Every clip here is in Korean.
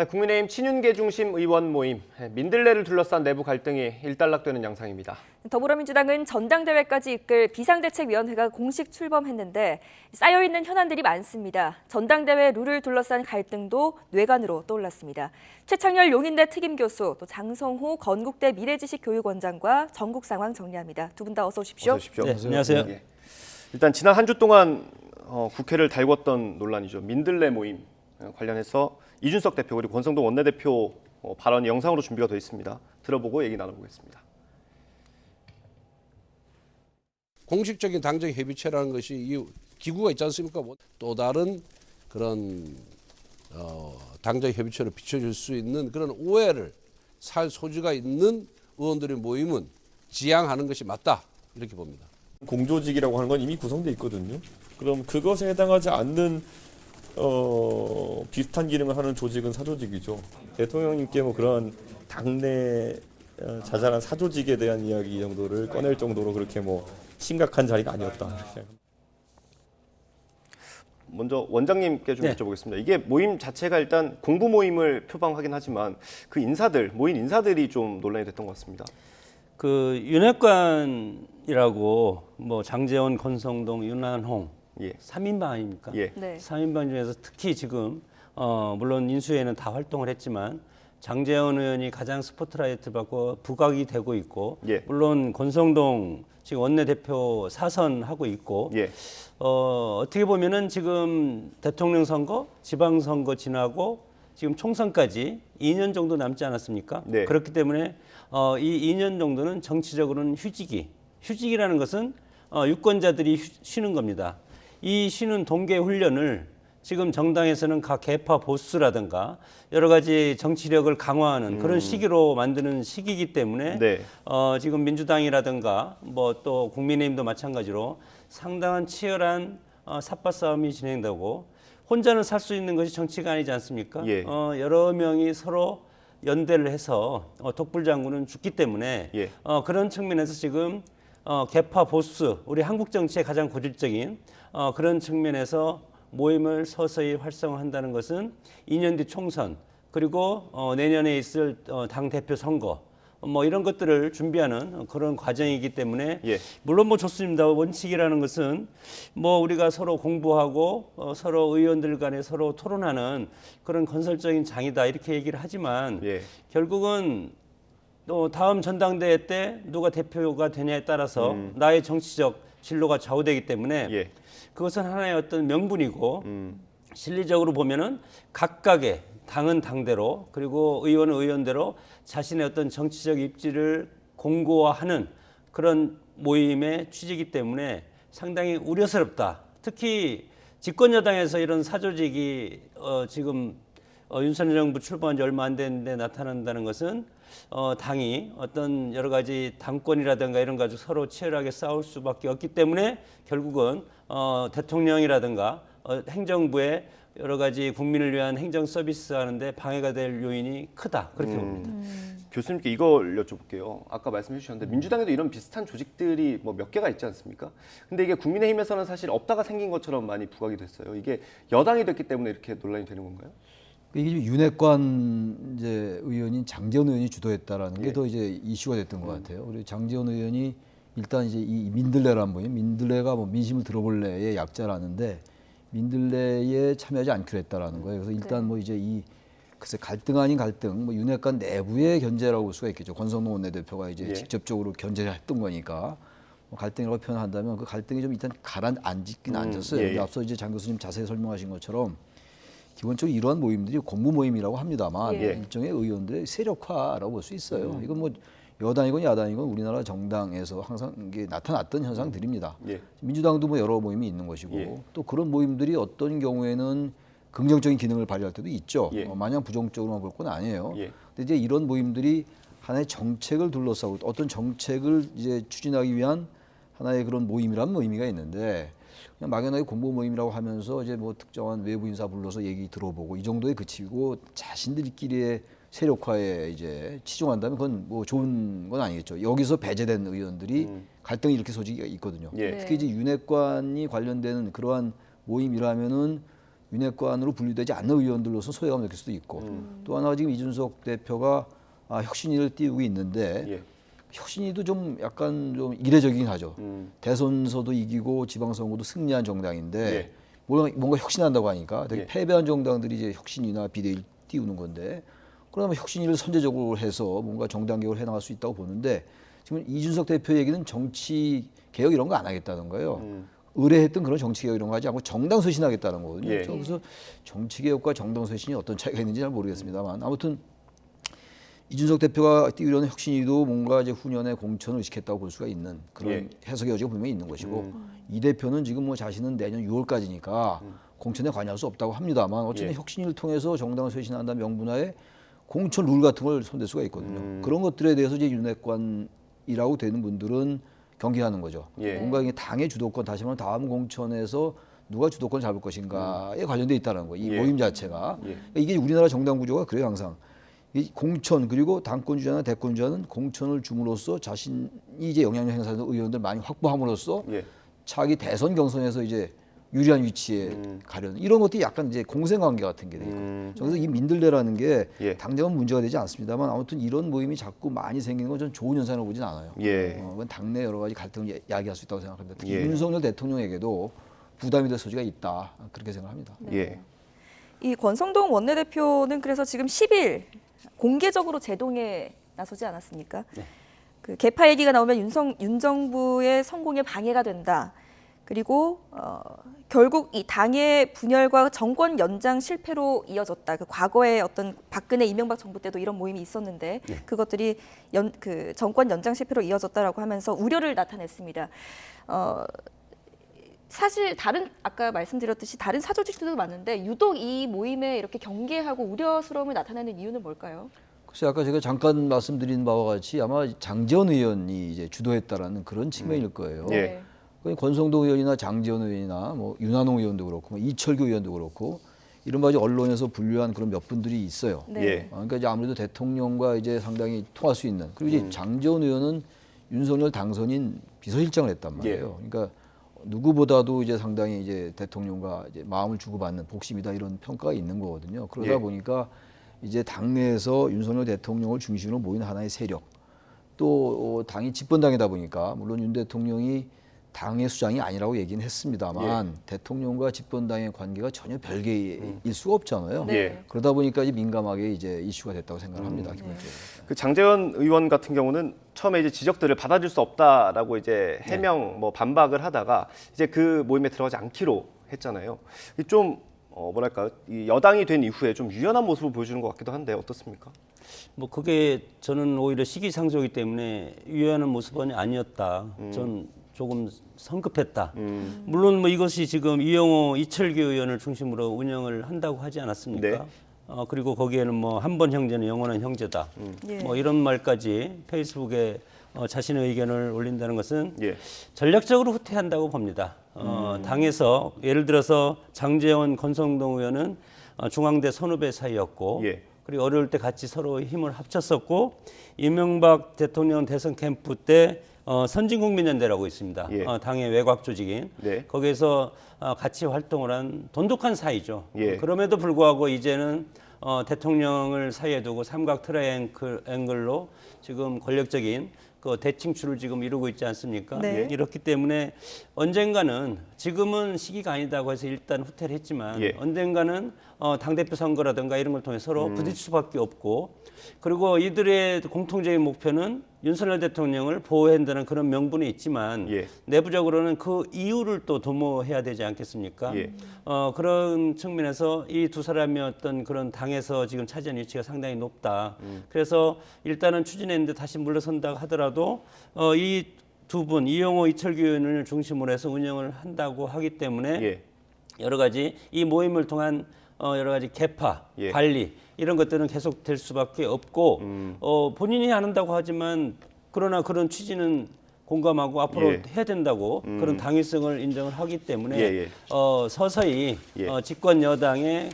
국민의힘 친윤계 중심 의원 모임, 민들레를 둘러싼 내부 갈등이 일단락되는 양상입니다. 더불어민주당은 전당대회까지 이끌 비상대책위원회가 공식 출범했는데 쌓여있는 현안들이 많습니다. 전당대회 룰을 둘러싼 갈등도 뇌관으로 떠올랐습니다. 최창렬 용인대 특임교수, 또 장성호 건국대 미래지식교육원장과 전국 상황 정리합니다. 두 분 다 어서 오십시오. 어서 오십시오. 네, 안녕하세요. 예. 일단 지난 한 주 동안 국회를 달궜던 논란이죠. 민들레 모임 관련해서 이준석 대표 그리고 권성동 원내대표 발언이 영상으로 준비가 되어 있습니다. 들어보고 얘기 나눠보겠습니다. 공식적인 당정 협의체라는 것이 이 기구가 있지 않습니까? 또 다른 그런 당정 협의체로 비춰줄 수 있는 그런 오해를 살 소지가 있는 의원들의 모임은 지양하는 것이 맞다 이렇게 봅니다. 공조직이라고 하는 건 이미 구성돼 있거든요. 그럼 그것에 해당하지 않는 비슷한 기능을 하는 조직은 사조직이죠. 대통령님께 뭐 그런 당내 자잘한 사조직에 대한 이야기 정도를 꺼낼 정도로 그렇게 뭐 심각한 자리가 아니었다. 먼저 원장님께 좀 네. 여쭤보겠습니다. 이게 모임 자체가 일단 공부 모임을 표방하긴 하지만 그 인사들, 모인 인사들이 좀 논란이 됐던 것 같습니다. 그 윤핵관이라고 뭐 장제원, 권성동, 윤한홍 예. 3인방 아닙니까? 예. 네. 3인방 중에서 특히 지금 물론 인수위에는 다 활동을 했지만 장제원 의원이 가장 스포트라이트 받고 부각이 되고 있고 예. 물론 권성동 지금 원내대표 사선하고 있고 예. 어떻게 보면은 지금 대통령 선거, 지방선거 지나고 지금 총선까지 2년 정도 남지 않았습니까? 네. 그렇기 때문에 이 2년 정도는 정치적으로는 휴직이라는 것은 유권자들이 쉬는 겁니다. 이 쉬는 동계 훈련을 지금 정당에서는 각 계파 보수라든가 여러 가지 정치력을 강화하는 그런 시기로 만드는 시기이기 때문에 네. 지금 민주당이라든가 뭐 또 국민의힘도 마찬가지로 상당한 치열한 삿바 싸움이 진행되고 혼자는 살 수 있는 것이 정치가 아니지 않습니까? 예. 여러 명이 서로 연대를 해서 독불장군은 죽기 때문에 예. 그런 측면에서 지금 개파 보수 우리 한국 정치의 가장 고질적인 그런 측면에서 모임을 서서히 활성화한다는 것은 2년 뒤 총선 그리고 내년에 있을 당 대표 선거 뭐 이런 것들을 준비하는 그런 과정이기 때문에 예. 물론 뭐 좋습니다. 원칙이라는 것은 뭐 우리가 서로 공부하고 서로 의원들 간에 서로 토론하는 그런 건설적인 장이다 이렇게 얘기를 하지만 예. 결국은 또 다음 전당대회 때 누가 대표가 되냐에 따라서 나의 정치적 진로가 좌우되기 때문에 예. 그것은 하나의 어떤 명분이고 실리적으로 보면은 각각의 당은 당대로 그리고 의원은 의원대로 자신의 어떤 정치적 입지를 공고화하는 그런 모임의 취지이기 때문에 상당히 우려스럽다. 특히 집권 여당에서 이런 사조직이 지금 윤석열 정부 출범한 지 얼마 안 됐는데 나타난다는 것은 당이 어떤 여러 가지 당권이라든가 이런 가지고 서로 치열하게 싸울 수밖에 없기 때문에 결국은 대통령이라든가 행정부의 여러 가지 국민을 위한 행정 서비스 하는데 방해가 될 요인이 크다 그렇게 봅니다. 교수님께 이걸 여쭤볼게요. 아까 말씀해 주셨는데 민주당에도 이런 비슷한 조직들이 뭐 몇 개가 있지 않습니까? 근데 이게 국민의힘에서는 사실 없다가 생긴 것처럼 많이 부각이 됐어요. 이게 여당이 됐기 때문에 이렇게 논란이 되는 건가요? 이게 윤핵관 이제 의원인 장제원 의원이 주도했다라는 게 예. 더 이제 이슈가 됐던 것 같아요. 그리고 장제원 의원이 일단 이제 이 민들레란 모임, 민들레가 뭐 민심을 들어볼래의 약자라는데 민들레에 참여하지 않기로 했다라는 거예요. 그래서 일단 뭐 이제 글쎄 갈등 아닌 갈등, 뭐 윤핵관 내부의 견제라고 볼 수가 있겠죠. 권성동 원내대표가 이제 예. 직접적으로 견제를 했던 거니까 뭐 갈등이라고 표현한다면 그 갈등이 좀 일단 가라앉긴 앉았어요. 예. 근데 앞서 이제 장 교수님 자세히 설명하신 것처럼 기본적으로 이러한 모임들이 공부 모임이라고 합니다만 예. 일종의 의원들의 세력화라고 볼 수 있어요. 이건 뭐 여당이건 야당이건 우리나라 정당에서 항상 이게 나타났던 현상들입니다. 예. 민주당도 뭐 여러 모임이 있는 것이고 예. 또 그런 모임들이 어떤 경우에는 긍정적인 기능을 발휘할 때도 있죠. 예. 마냥 부정적으로만 볼 건 아니에요. 예. 근데 이제 이런 모임들이 하나의 정책을 둘러싸고 어떤 정책을 이제 추진하기 위한 하나의 그런 모임이라는 의미가 있는데 그냥 막연하게 공부 모임이라고 하면서 이제 뭐 특정한 외부 인사 불러서 얘기 들어보고 이 정도에 그치고 자신들끼리의 세력화에 이제 치중한다면 그건 뭐 좋은 건 아니겠죠. 여기서 배제된 의원들이 갈등이 이렇게 소지가 있거든요. 예. 네. 특히 이제 윤핵관이 관련되는 그러한 모임이라면은 윤핵관으로 분류되지 않는 의원들로서 소외감을 느낄 수도 있고 또 하나가 지금 이준석 대표가 혁신위를 띄우고 있는데 예. 혁신위도 좀 약간 좀 이례적이긴 하죠. 대선서도 이기고 지방선거도 승리한 정당인데 예. 뭔가 혁신한다고 하니까 되게 예. 패배한 정당들이 이제 혁신위나 비대위를 띄우는 건데 그러면 혁신위를 선제적으로 해서 뭔가 정당 개혁을 해나갈 수 있다고 보는데 지금 이준석 대표 얘기는 정치 개혁 이런 거 안 하겠다는 거예요. 의뢰했던 그런 정치 개혁 이런 거 하지 않고 정당 쇄신하겠다는 거거든요. 예. 그래서 정치 개혁과 정당 쇄신이 어떤 차이가 있는지 잘 모르겠습니다만 아무튼 이준석 대표가 띄우려는 혁신위도 뭔가 이제 후년에 공천을 의식했다고 볼 수가 있는 그런 예. 해석의 여지가 분명히 있는 것이고 이 대표는 지금 뭐 자신은 내년 6월까지니까 공천에 관여할 수 없다고 합니다만 어쨌든 예. 혁신위를 통해서 정당을 쇄신한다는 명분하에 공천 룰 같은 걸 손댈 수가 있거든요. 그런 것들에 대해서 이제 윤핵관이라고 되는 분들은 경계하는 거죠. 예. 뭔가 이게 당의 주도권 다시 말하면 다음 공천에서 누가 주도권을 잡을 것인가에 관련돼 있다는 거예요. 이 예. 모임 자체가 예. 이게 우리나라 정당 구조가 그래요 항상. 이 공천 그리고 당권주자나 대권주자는 공천을 줌으로써 자신이 이제 영향력 행사하는 의원들 많이 확보함으로써 예. 차기 대선 경선에서 이제 유리한 위치에 가려는 이런 것들이 약간 이제 공생관계 같은 게 돼 있고 그래서 이 민들레라는 게 예. 당장은 문제가 되지 않습니다만 아무튼 이런 모임이 자꾸 많이 생기는 건 전 좋은 현상으로 보진 않아요. 예. 그건 당내 여러 가지 갈등을 야기할 수 있다고 생각합니다. 특히 예. 윤석열 대통령에게도 부담이 될 소지가 있다 그렇게 생각합니다. 예. 이 권성동 원내대표는 그래서 지금 10일 공개적으로 제동에 나서지 않았습니까? 그 개파 얘기가 나오면 윤 정부의 성공에 방해가 된다. 그리고 결국 이 당의 분열과 정권 연장 실패로 이어졌다. 그 과거에 어떤 박근혜 이명박 정부 때도 이런 모임이 있었는데 그것들이 그 정권 연장 실패로 이어졌다라고 하면서 우려를 나타냈습니다. 사실 아까 말씀드렸듯이 다른 사조직들도 많은데 유독 이 모임에 이렇게 경계하고 우려스러움을 나타내는 이유는 뭘까요? 글쎄 아까 제가 잠깐 말씀드린 바와 같이 아마 장제원 의원이 이제 주도했다라는 그런 측면일 거예요. 예. 권성동 의원이나 장제원 의원이나 뭐 윤한홍 의원도 그렇고 뭐 이철규 의원도 그렇고 이른바 이제 언론에서 분류한 그런 몇 분들이 있어요. 네. 예. 그러니까 이제 아무래도 대통령과 이제 상당히 통할 수 있는 그리고 이제 장제원 의원은 윤석열 당선인 비서실장을 했단 말이에요. 그러니까 누구보다도 이제 상당히 이제 대통령과 이제 마음을 주고받는 복심이다 이런 평가가 있는 거거든요. 그러다 예. 보니까 이제 당내에서 윤석열 대통령을 중심으로 모이는 하나의 세력 또 당이 집권당이다 보니까 물론 윤 대통령이 당의 수장이 아니라고 얘기는 했습니다만 대통령과 집권당의 관계가 전혀 별개일 수가 없잖아요. 예. 그러다 보니까 이제 민감하게 이제 이슈가 됐다고 생각합니다. 기본적으로. 그 장제원 의원 같은 경우는 처음에 이제 지적들을 받아줄 수 없다라고 이제 해명 뭐 반박을 하다가 이제 그 모임에 들어가지 않기로 했잖아요. 좀 뭐랄까 이 여당이 된 이후에 좀 유연한 모습을 보여주는 것 같기도 한데 어떻습니까? 뭐 그게 저는 오히려 시기상조이기 때문에 유연한 모습은 아니었다. 전 조금 성급했다. 물론 뭐 이것이 지금 이영호, 이철규 의원을 중심으로 운영을 한다고 하지 않았습니까? 네. 그리고 거기에는 뭐 한 번 형제는 영원한 형제다. 예. 뭐 이런 말까지 페이스북에 자신의 의견을 올린다는 것은 예. 전략적으로 후퇴한다고 봅니다. 당에서 예를 들어서 장제원, 권성동 의원은 중앙대 선후배 사이였고 예. 그리고 어려울 때 같이 서로 힘을 합쳤었고 이명박 대통령 대선 캠프 때 선진국민연대라고 있습니다. 예. 당의 외곽 조직인 네. 거기에서 같이 활동을 한 돈독한 사이죠. 예. 그럼에도 불구하고 이제는 대통령을 사이에 두고 삼각 트라이앵글로 지금 권력적인 그 대칭출을 지금 이루고 있지 않습니까? 네. 이렇기 때문에 언젠가는 지금은 시기가 아니다고 해서 일단 후퇴를 했지만 예. 언젠가는 당대표 선거라든가 이런 걸 통해 서로 부딪힐 수밖에 없고 그리고 이들의 공통적인 목표는 윤석열 대통령을 보호해야 한다는 그런 명분이 있지만 예. 내부적으로는 그 이유를 또 도모해야 되지 않겠습니까? 예. 그런 측면에서 이 두 사람의 어떤 그런 당에서 지금 차지한 위치가 상당히 높다. 그래서 일단은 추진했는데 다시 물러선다 하더라도 이 두 분 이영호, 이철규 의원을 중심으로 해서 운영을 한다고 하기 때문에 예. 여러 가지 이 모임을 통한 여러 가지 개파, 예. 관리 이런 것들은 계속될 수밖에 없고 본인이 안 한다고 하지만 그러나 그런 취지는 공감하고 앞으로 예. 해야 된다고 그런 당위성을 인정을 하기 때문에 예. 서서히 예. 집권 여당의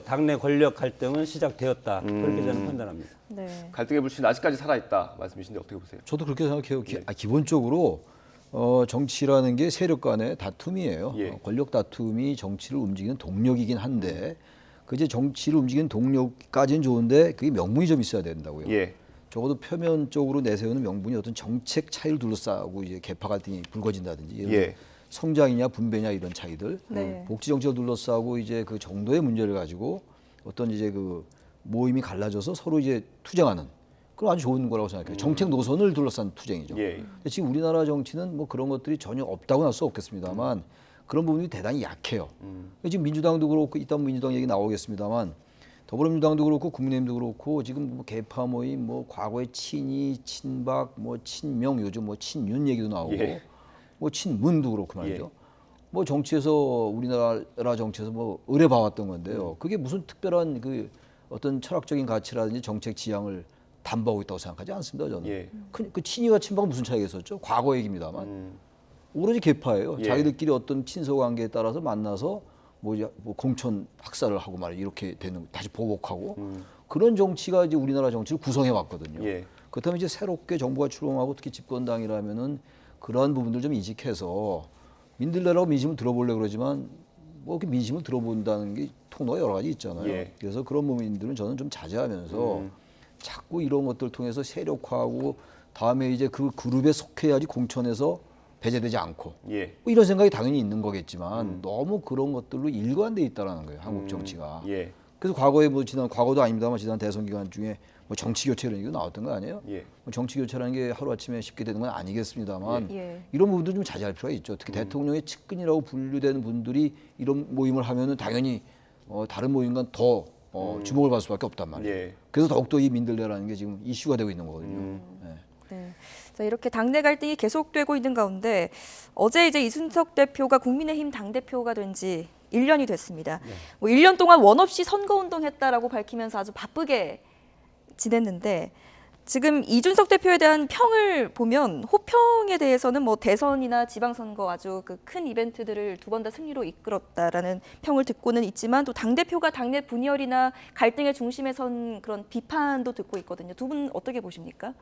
당내 권력 갈등은 시작되었다 그렇게 저는 판단합니다. 네. 갈등의 불씨는 아직까지 살아있다 말씀이신데 어떻게 보세요? 저도 그렇게 생각해요. 기본적으로 정치라는 게 세력 간의 다툼이에요. 예. 권력 다툼이 정치를 움직이는 동력이긴 한데 그 이제 정치를 움직이는 동력까지는 좋은데 그게 명분이 좀 있어야 된다고요. 예. 적어도 표면적으로 내세우는 명분이 어떤 정책 차이를 둘러싸고 이제 개파 갈등이 불거진다든지 예를 들어 예. 성장이냐 분배냐 이런 차이들, 네. 복지 정책을 둘러싸고 이제 그 정도의 문제를 가지고 어떤 이제 그 모임이 갈라져서 서로 이제 투쟁하는 그건 아주 좋은 거라고 생각해요. 정책 노선을 둘러싼 투쟁이죠. 예. 근데 지금 우리나라 정치는 뭐 그런 것들이 전혀 없다고는 할 수 없겠습니다만 그런 부분이 대단히 약해요. 지금 민주당도 그렇고 이따 민주당 얘기 나오겠습니다만 더불어민주당도 그렇고 국민의힘도 그렇고 지금 뭐 개파 모임, 뭐 과거에 친이, 친박, 뭐 친명, 요즘 뭐 친윤 얘기도 나오고 예. 뭐 친문도 그렇고 말이죠. 뭐 정치에서 우리나라 정치에서 뭐 의뢰봐왔던 건데요. 그게 무슨 특별한 그 어떤 철학적인 가치라든지 정책 지향을 담보하고 있다고 생각하지 않습니다. 저는. 예. 그 친이와 친박은 무슨 차이가 있었죠? 과거 얘기입니다만 오로지 개파예요. 예. 자기들끼리 어떤 친서 관계에 따라서 만나서 뭐 공천 학살을 하고 말이야 이렇게 되는 다시 보복하고 그런 정치가 이제 우리나라 정치를 구성해 왔거든요. 예. 그렇다면 이제 새롭게 정부가 출범하고 특히 집권당이라면은 그러한 부분들 좀 인식해서 민들레라고 민심을 들어보려 그러지만 뭐 이렇게 민심을 들어본다는 게 통로가 여러 가지 있잖아요. 예. 그래서 그런 부분들은 저는 좀 자제하면서 자꾸 이런 것들을 통해서 세력화하고 다음에 이제 그 그룹에 속해야지 공천에서 배제되지 않고 예. 뭐 이런 생각이 당연히 있는 거겠지만 너무 그런 것들로 일관돼 있다라는 거예요. 한국 정치가. 예. 그래서 과거에 뭐 지난 과거도 아닙니다만 지난 대선 기간 중에 뭐 정치 교체 이런 얘기가 나왔던 거 아니에요? 예. 뭐 정치 교체라는 게 하루 아침에 쉽게 되는 건 아니겠습니다만 예. 이런 부분도 좀 자제할 필요가 있죠. 특히 대통령의 측근이라고 분류되는 분들이 이런 모임을 하면은 당연히 다른 모임과는 더 주목을 받을 수밖에 없단 말이에요. 예. 그래서 더욱더 이 민들레라는 게 지금 이슈가 되고 있는 거거든요. 네. 네. 자, 이렇게 당내 갈등이 계속되고 있는 가운데 어제 이제 이준석 대표가 국민의힘 당대표가 된 지 1년이 됐습니다. 뭐 1년 동안 원 없이 선거운동했다라고 밝히면서 아주 바쁘게 지냈는데 지금 이준석 대표에 대한 평을 보면 호평에 대해서는 뭐 대선이나 지방선거 아주 그 큰 이벤트들을 두 번 다 승리로 이끌었다라는 평을 듣고는 있지만 또 당대표가 당내 분열이나 갈등의 중심에 선 그런 비판도 듣고 있거든요. 두 분 어떻게 보십니까?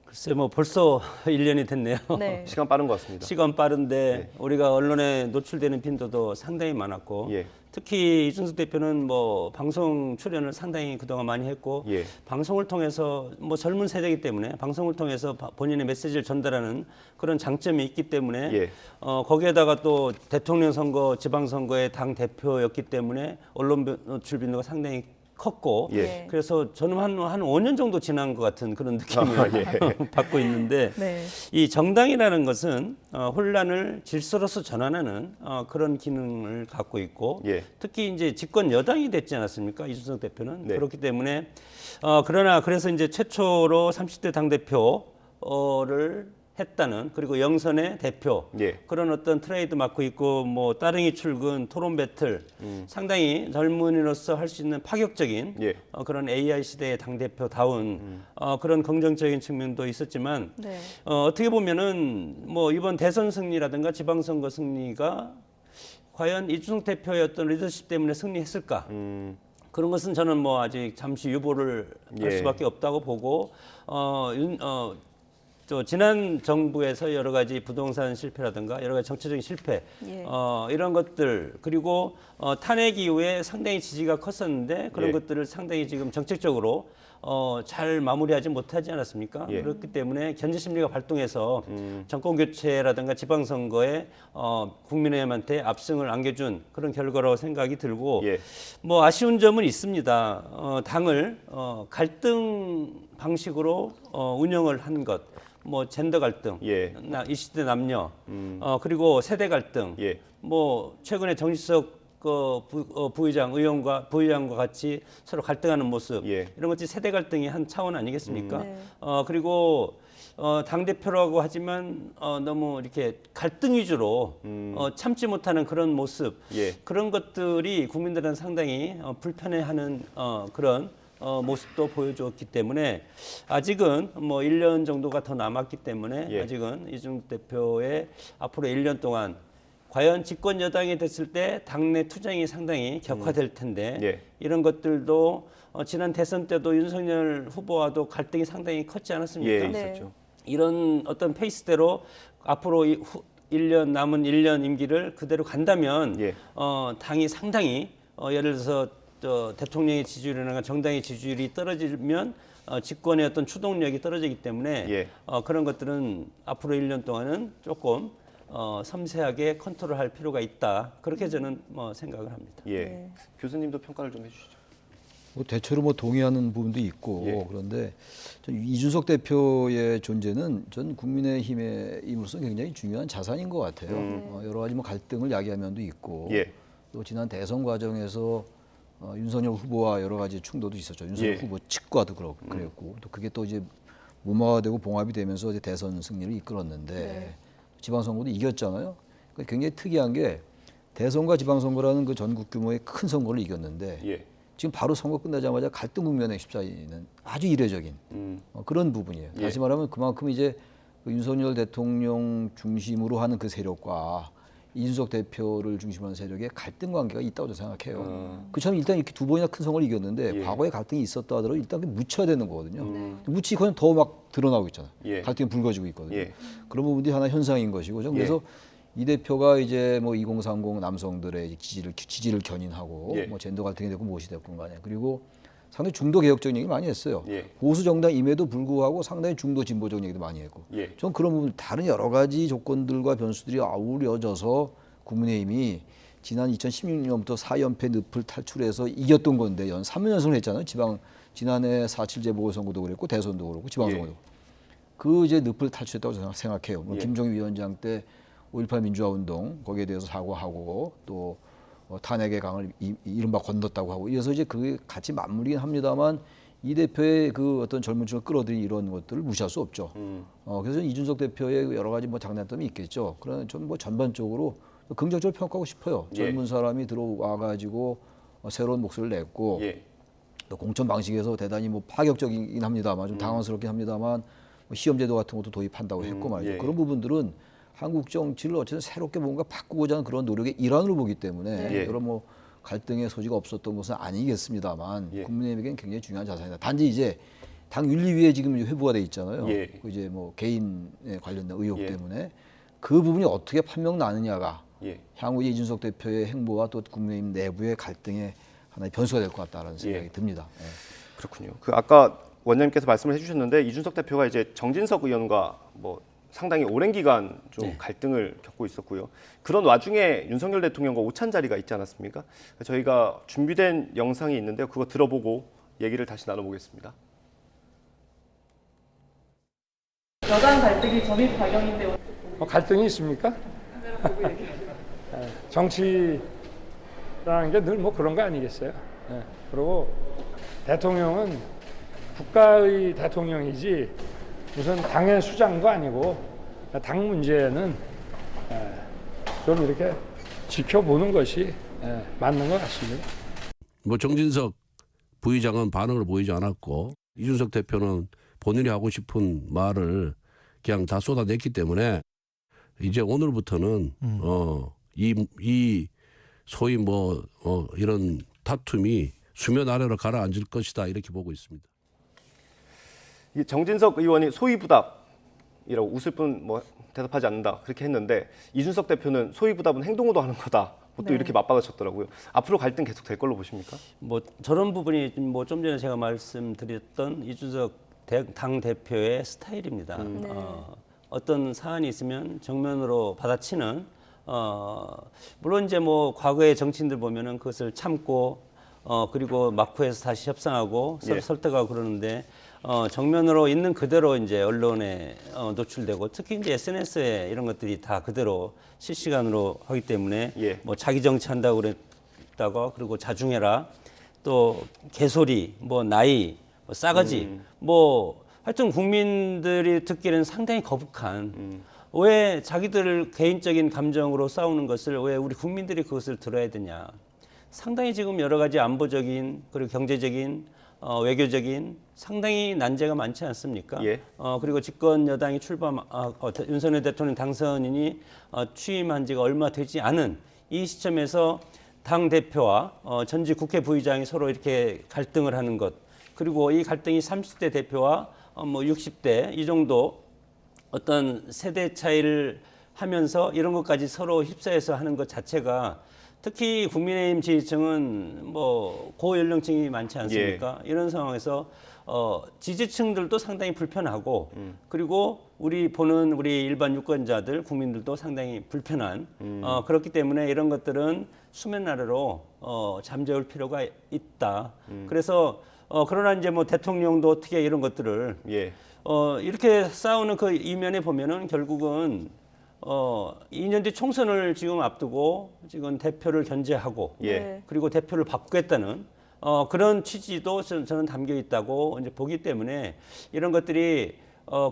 글쎄 뭐 벌써 1년이 됐네요. 네. 시간 빠른 것 같습니다. 시간 빠른데 우리가 언론에 노출되는 빈도도 상당히 많았고 예. 특히 이준석 대표는 뭐 방송 출연을 상당히 그동안 많이 했고 예. 방송을 통해서 뭐 젊은 세대이기 때문에 방송을 통해서 본인의 메시지를 전달하는 그런 장점이 있기 때문에 예. 거기에다가 또 대통령 선거, 지방선거의 당 대표였기 때문에 언론 노출 빈도가 상당히 컸고 예. 그래서 저는 한 5년 정도 지난 것 같은 그런 느낌을 받고 있는데 네. 이 정당이라는 것은 혼란을 질서로서 전환하는 그런 기능을 갖고 있고 예. 특히 이제 집권 여당이 됐지 않았습니까? 이준석 대표는 네. 그렇기 때문에 그러나 그래서 이제 최초로 30대 당대표를 했다는 그리고 영선의 대표 예. 그런 어떤 트레이드 마크 있고 뭐 따릉이 출근 토론 배틀 상당히 젊은이로서 할 수 있는 파격적인 예. 그런 AI 시대의 당 대표다운 그런 긍정적인 측면도 있었지만 네. 어떻게 보면은 뭐 이번 대선 승리라든가 지방선거 승리가 과연 이준석 대표의 어떤 리더십 때문에 승리했을까? 그런 것은 저는 뭐 아직 잠시 유보를 할 예. 수밖에 없다고 보고 또 지난 정부에서 여러 가지 부동산 실패라든가 여러 가지 정치적인 실패 예. 이런 것들 그리고 탄핵 이후에 상당히 지지가 컸었는데 그런 예. 것들을 상당히 지금 정책적으로 잘 마무리하지 못하지 않았습니까? 예. 그렇기 때문에 견제 심리가 발동해서 정권 교체라든가 지방선거에 국민의힘한테 압승을 안겨준 그런 결과라고 생각이 들고 예. 뭐 아쉬운 점은 있습니다. 당을 갈등 방식으로 운영을 한 것. 뭐 젠더 갈등, 예. 20대 남녀, 그리고 세대 갈등, 예. 뭐 최근에 정치석 부의장 부의장과 같이 서로 갈등하는 모습 예. 이런 것이 세대 갈등의 한 차원 아니겠습니까? 네. 그리고 당 대표라고 하지만 너무 이렇게 갈등 위주로 참지 못하는 그런 모습 예. 그런 것들이 국민들은 상당히 불편해하는 그런 모습도 보여주었기 때문에 아직은 뭐 1년 정도가 더 남았기 때문에 예. 아직은 이준석 대표의 앞으로 1년 동안 과연 집권 여당이 됐을 때 당내 투쟁이 상당히 격화될 텐데 예. 이런 것들도 지난 대선 때도 윤석열 후보와도 갈등이 상당히 컸지 않았습니까? 예, 네. 있었죠. 이런 어떤 페이스대로 앞으로 1년 남은 1년 임기를 그대로 간다면 예. 당이 상당히 예를 들어서 대통령의 지지율이나 정당의 지지율이 떨어지면 집권의 어떤 추동력이 떨어지기 때문에 예. 그런 것들은 앞으로 1년 동안은 조금 섬세하게 컨트롤할 필요가 있다. 그렇게 저는 생각을 합니다. 예. 네. 교수님도 평가를 좀 해주시죠. 뭐 대체로 뭐 동의하는 부분도 있고 예. 그런데 전 이준석 대표의 존재는 전 국민의힘의 임으로서 굉장히 중요한 자산인 것 같아요. 여러 가지 뭐 갈등을 야기한 면도 있고 예. 또 지난 대선 과정에서 윤석열 후보와 여러 가지 충돌도 있었죠. 윤석열 예. 후보 측과도 그랬고 또 그게 또 이제 무마화되고 봉합이 되면서 이제 대선 승리를 이끌었는데 네. 지방선거도 이겼잖아요. 그러니까 굉장히 특이한 게 대선과 지방선거라는 그 전국 규모의 큰 선거를 이겼는데 예. 지금 바로 선거 끝나자마자 갈등 국면에 휩싸이는 아주 이례적인 그런 부분이에요. 예. 다시 말하면 그만큼 이제 그 윤석열 대통령 중심으로 하는 그 세력과 이준석 대표를 중심으로 하는 세력의 갈등 관계가 있다고 저는 생각해요. 그처럼 일단 이렇게 두 번이나 큰 선거를 이겼는데 예. 과거에 갈등이 있었다 하더라도 일단 그게 묻혀야 되는 거거든요. 묻히고는 더 막 드러나고 있잖아요. 예. 갈등이 불거지고 있거든요. 예. 그런 부분들이 하나 현상인 것이고 저는 그래서 이 대표가 이제 뭐 2030 남성들의 지지를 견인하고 예. 뭐 젠더 갈등이 됐고 무엇이 됐건 간에 그리고 상당히 중도 개혁적인 얘기 많이 했어요. 예. 보수 정당임에도 불구하고 상당히 중도 진보적인 얘기도 많이 했고. 예. 전 그런 부분 다른 여러 가지 조건들과 변수들이 어우러져서 국민의힘이 지난 2016년부터 4연패 늪을 탈출해서 이겼던 건데 연 3연승을 했잖아요. 지난해 4.7 재보궐선거도 그랬고 대선도 그렇고 지방선거도. 예. 그 이제 늪을 탈출했다고 생각해요. 뭐 예. 김종인 위원장 때 5.18 민주화 운동 거기에 대해서 사과하고 또 탄핵의 강을 이른바 건넜다고 하고 이래서 이제 그게 같이 맞물리긴 합니다만 이 대표의 그 어떤 젊은 층을 끌어들인 이런 것들을 무시할 수 없죠. 그래서 이준석 대표의 여러 가지 뭐 장단점이 있겠죠. 그러나 좀 뭐 전반적으로 긍정적으로 평가하고 싶어요. 예. 젊은 사람이 들어와 가지고 새로운 목소리를 냈고 예. 또 공천 방식에서 대단히 뭐 파격적이긴 합니다만 좀 당황스럽긴 합니다만 뭐 시험제도 같은 것도 도입한다고 했고 말이죠. 예. 그런 부분들은 한국 정치를 어쨌든 새롭게 뭔가 바꾸고자 하는 그런 노력의 일환으로 보기 때문에 예. 여러 뭐 갈등의 소지가 없었던 것은 아니겠습니다만 예. 국민의힘에게는 굉장히 중요한 자산이다. 단지 이제 당 윤리위에 지금 회부가 돼 있잖아요. 예. 그 이제 뭐 개인에 관련된 의혹 예. 때문에 그 부분이 어떻게 판명 나느냐가 예. 향후 이준석 대표의 행보와 또 국민의힘 내부의 갈등의 하나의 변수가 될 것 같다라는 생각이 예. 듭니다. 예. 그렇군요. 그 아까 원장님께서 말씀을 해주셨는데 이준석 대표가 이제 정진석 의원과 뭐 상당히 오랜 기간 좀 갈등을 겪고 있었고요. 그런 와중에 윤석열 대통령과 오찬 자리가 있지 않았습니까? 저희가 준비된 영상이 있는데요. 그거 들어보고 얘기를 다시 나눠보겠습니다. 여당 갈등이 점입 발견인데 갈등이 있습니까? 정치라는 게 늘 뭐 그런 거 아니겠어요? 그리고 대통령은 국가의 대통령이지 무슨 당의 수장도 아니고 당 문제는 좀 이렇게 지켜보는 것이 맞는 것 같습니다. 뭐 정진석 부의장은 반응을 보이지 않았고 이준석 대표는 본인이 하고 싶은 말을 그냥 다 쏟아냈기 때문에 이제 오늘부터는 이 소위 뭐 이런 다툼이 수면 아래로 가라앉을 것이다 이렇게 보고 있습니다. 이 정진석 의원이 소위부답이라고 웃을 뿐 뭐 대답하지 않는다 그렇게 했는데 이준석 대표는 소위부답은 행동으로 하는 거다. 또 네. 이렇게 맞받아쳤더라고요. 앞으로 갈등 계속 될 걸로 보십니까? 뭐 저런 부분이 뭐 좀 전에 제가 말씀드렸던 이준석 당 대표의 스타일입니다. 네. 어떤 사안이 있으면 정면으로 받아치는 물론 이제 뭐 과거의 정치인들 보면은 그것을 참고 그리고 막후에서 다시 협상하고 서로 예. 설득하고 그러는데 정면으로 있는 그대로 이제 언론에 노출되고 특히 이제 SNS에 이런 것들이 다 그대로 실시간으로 하기 때문에 예. 뭐 자기 정치한다고 그랬다가 그리고 자중해라 또 개소리 뭐 나이 뭐 싸가지 뭐 하여튼 국민들이 듣기에는 상당히 거북한 왜 자기들 개인적인 감정으로 싸우는 것을 왜 우리 국민들이 그것을 들어야 되냐. 상당히 지금 여러 가지 안보적인 그리고 경제적인 외교적인 상당히 난제가 많지 않습니까? 예. 그리고 집권 여당이 윤석열 대통령 당선인이 취임한 지가 얼마 되지 않은 이 시점에서 당 대표와 전직 국회 부의장이 서로 이렇게 갈등을 하는 것 그리고 이 갈등이 30대 대표와 뭐 60대 이 정도 어떤 세대 차이를 하면서 이런 것까지 서로 휩싸여서 하는 것 자체가 특히 국민의힘 지지층은 뭐 고연령층이 많지 않습니까? 이런 상황에서 지지층들도 상당히 불편하고 그리고 우리 보는 우리 일반 유권자들 국민들도 상당히 불편한 그렇기 때문에 이런 것들은 수면 아래로 잠재울 필요가 있다. 그래서 그러나 이제 뭐 대통령도 어떻게 이런 것들을 예. 이렇게 싸우는 그 이면에 보면은 결국은 2년 뒤 총선을 지금 앞두고 지금 대표를 견제하고 예. 그리고 대표를 바꾸겠다는 그런 취지도 저는 담겨 있다고 이제 보기 때문에 이런 것들이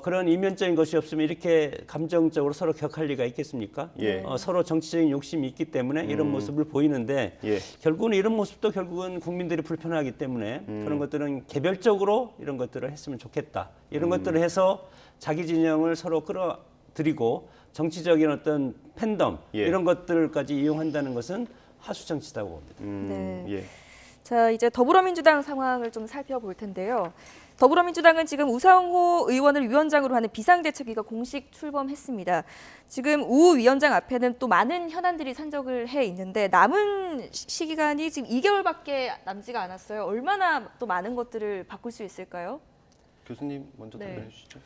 그런 이면적인 것이 없으면 이렇게 감정적으로 서로 격할 리가 있겠습니까? 예. 서로 정치적인 욕심이 있기 때문에 이런 모습을 보이는데 예. 결국은 이런 모습도 결국은 국민들이 불편하기 때문에 그런 것들은 개별적으로 이런 것들을 했으면 좋겠다. 이런 것들을 해서 자기 진영을 서로 끌어들이고 정치적인 어떤 팬덤 예. 이런 것들까지 이용한다는 것은 하수 정치다고 봅니다. 네. 예. 자, 이제 더불어민주당 상황을 좀 살펴볼 텐데요. 더불어민주당은 지금 우상호 의원을 위원장으로 하는 비상대책위가 공식 출범했습니다. 지금 우 위원장 앞에는 또 많은 현안들이 산적을 해 있는데 남은 시기간이 지금 2개월밖에 남지가 않았어요. 얼마나 또 많은 것들을 바꿀 수 있을까요? 교수님 먼저 네. 답변해 주시죠.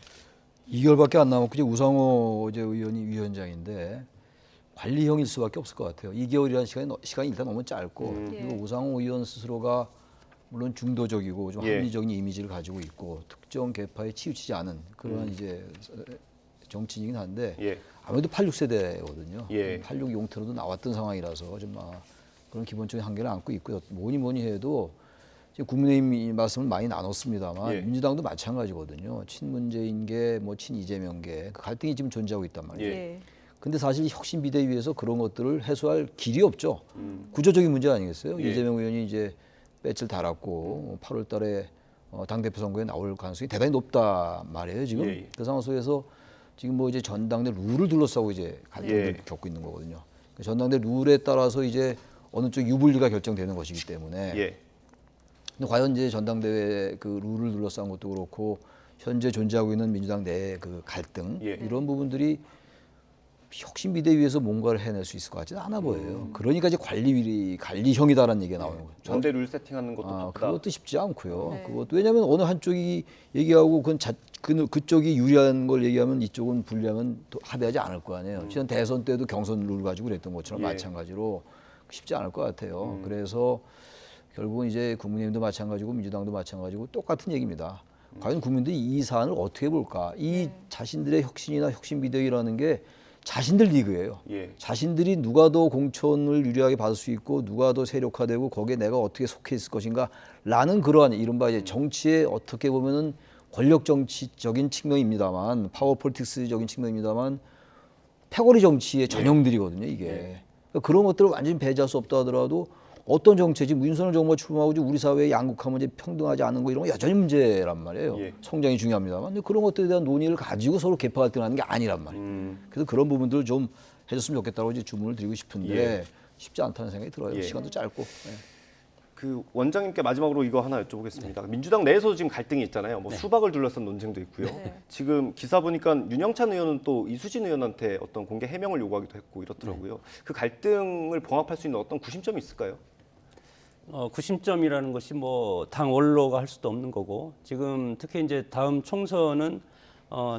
2개월밖에 안 남았고 이제 우상호 이제 의원이 위원장인데 관리형일 수밖에 없을 것 같아요. 2개월이라는 시간이 일단 너무 짧고 그리고 우상호 의원 스스로가 물론 중도적이고 좀 예. 합리적인 이미지를 가지고 있고 특정 계파에 치우치지 않은 그런 이제 정치인이긴 한데 예. 아무래도 86세대거든요. 예. 86 용태로도 나왔던 상황이라서 좀 그런 기본적인 한계를 안고 있고요. 뭐니 해도 지금 국민의힘 말씀을 많이 나눴습니다만 예. 민주당도 마찬가지거든요. 친문재인계, 뭐 친이재명계 그 갈등이 지금 존재하고 있단 말이에요. 예. 근데 사실 혁신비대위에서 그런 것들을 해소할 길이 없죠. 구조적인 문제 아니겠어요? 예. 이재명 의원이 이제 배지를 달았고 8월 달에 당대표 선거에 나올 가능성이 대단히 높다 말이에요, 지금. 예. 그 상황 속에서 지금 뭐 이제 전당대 룰을 둘러싸고 이제 갈등을 예. 겪고 있는 거거든요. 그 전당대 룰에 따라서 이제 어느 쪽 유불리가 결정되는 것이기 때문에 예. 근데 과연 이제 전당대회 그 룰을 둘러싼 것도 그렇고 현재 존재하고 있는 민주당 내의 그 갈등 예. 이런 부분들이 혁신비대위에서 뭔가를 해낼 수 있을 것 같지는 않아 보여요. 그러니까 이제 관리형이다라는 얘기가 나오는 거죠. 전대 룰 세팅하는 것도 바쁘다. 그것도 쉽지 않고요. 네. 그것도 왜냐하면 어느 한쪽이 얘기하고 그쪽이 유리한 걸 얘기하면 이쪽은 불리하면 또 합의하지 않을 거 아니에요. 지난 대선 때도 경선 룰 가지고 그랬던 것처럼 예. 마찬가지로 쉽지 않을 것 같아요. 그래서 결국은 이제 국민의힘도 마찬가지고 민주당도 마찬가지고 똑같은 얘기입니다. 과연 국민들이 이 사안을 어떻게 볼까? 이 자신들의 혁신이나 혁신비대위라는 게 자신들 리그예요. 예. 자신들이 누가 더 공천을 유리하게 받을 수 있고 누가 더 세력화되고 거기에 내가 어떻게 속해 있을 것인가라는 그러한 이른바 이제 정치의 어떻게 보면은 권력 정치적인 측면입니다만 파워 폴리틱스적인 측면입니다만 패거리 정치의 전형들이거든요, 이게. 그러니까 그런 것들을 완전히 배제할 수 없다 하더라도 어떤 정책이 윤석열 정부가 출범하고 우리 사회의 양극화문 이제 평등하지 않은 거 이런 거 여전히 문제란 말이에요. 예. 성장이 중요합니다만 근데 그런 것들에 대한 논의를 가지고 서로 개파 갈등하는 게 아니란 말이에요. 그래서 그런 부분들을 좀 해줬으면 좋겠다고 이제 주문을 드리고 싶은데 예. 쉽지 않다는 생각이 들어요. 예. 시간도 짧고. 예. 그 원장님께 마지막으로 이거 하나 여쭤보겠습니다. 민주당 내에서도 지금 갈등이 있잖아요. 뭐 수박을 둘러싼 논쟁도 있고요. 지금 기사 보니까 윤영찬 의원은 또 이수진 의원한테 어떤 공개 해명을 요구하기도 했고 이렇더라고요. 그 갈등을 봉합할 수 있는 어떤 구심점이 있을까요? 구심점이라는 것이 뭐 당 원로가 할 수도 없는 거고 지금 특히 이제 다음 총선은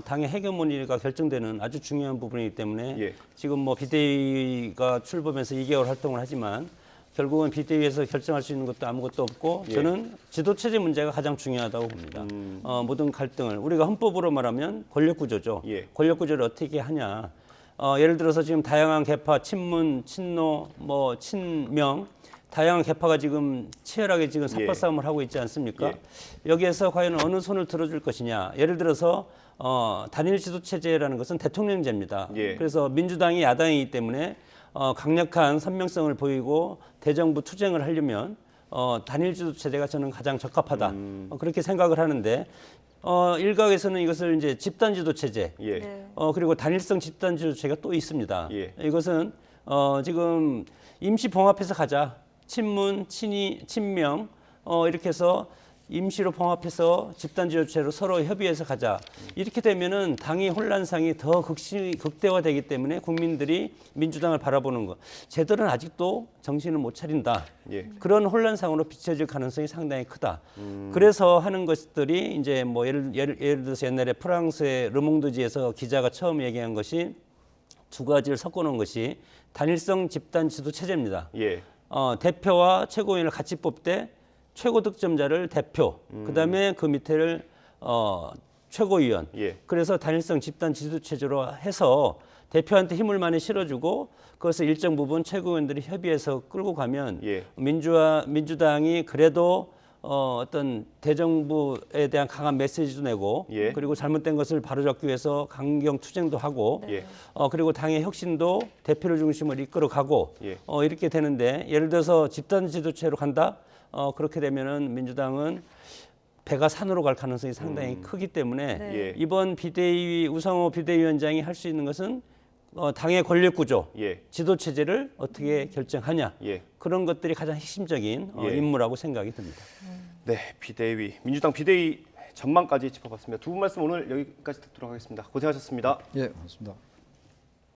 당의 헤게모니가 결정되는 아주 중요한 부분이기 때문에 예. 지금 뭐 비대위가 출범해서 2개월 활동을 하지만 결국은 비대위에서 결정할 수 있는 것도 아무것도 없고 예. 저는 지도체제 문제가 가장 중요하다고 봅니다. 모든 갈등을 우리가 헌법으로 말하면 권력구조죠. 예. 권력구조를 어떻게 하냐. 예를 들어서 지금 다양한 계파, 친문, 친노, 뭐 친명 다양한 계파가 지금 치열하게 지금 삽발 싸움을 하고 있지 않습니까? 예. 여기에서 과연 어느 손을 들어줄 것이냐. 예를 들어서 단일 지도 체제라는 것은 대통령제입니다. 예. 그래서 민주당이 야당이기 때문에 강력한 선명성을 보이고 대정부 투쟁을 하려면 단일 지도 체제가 저는 가장 적합하다. 그렇게 생각을 하는데 일각에서는 이것을 이제 집단 지도 체제 예. 그리고 단일성 집단 지도 체제가 또 있습니다. 예. 이것은 지금 임시 봉합해서 가자. 친문, 친이, 친명 이렇게 해서 임시로 봉합해서 집단지도체로 서로 협의해서 가자. 이렇게 되면은 당의 혼란상이 더 극대화되기 때문에 국민들이 민주당을 바라보는 것. 쟤들은 아직도 정신을 못 차린다. 예. 그런 혼란상으로 비춰질 가능성이 상당히 크다. 그래서 하는 것들이 이제 뭐 예를 들어서 옛날에 프랑스의 르몽드지에서 기자가 처음 얘기한 것이 두 가지를 섞어놓은 것이 단일성 집단 지도 체제입니다. 예. 대표와 최고위원을 같이 뽑되 최고 득점자를 대표, 그다음에 그 밑에를 최고위원. 예. 그래서 단일성 집단 지도 체제로 해서 대표한테 힘을 많이 실어주고 그것을 일정 부분 최고위원들이 협의해서 끌고 가면 예. 민주당이 그래도 어떤 대정부에 대한 강한 메시지도 내고 예. 그리고 잘못된 것을 바로잡기 위해서 강경 투쟁도 하고 예. 그리고 당의 혁신도 대표를 중심으로 이끌어가고 예. 이렇게 되는데 예를 들어서 집단 지도체로 간다. 그렇게 되면은 민주당은 배가 산으로 갈 가능성이 상당히 크기 때문에 네. 예. 이번 비대위 우상호 비대위원장이 할 수 있는 것은 당의 권력 구조, 예. 지도 체제를 어떻게 결정하냐 예. 그런 것들이 가장 핵심적인 예. 임무라고 생각이 듭니다. 네, 비대위 민주당 비대위 전망까지 짚어봤습니다. 두 분 말씀 오늘 여기까지 듣도록 하겠습니다. 고생하셨습니다. 예, 고맙습니다.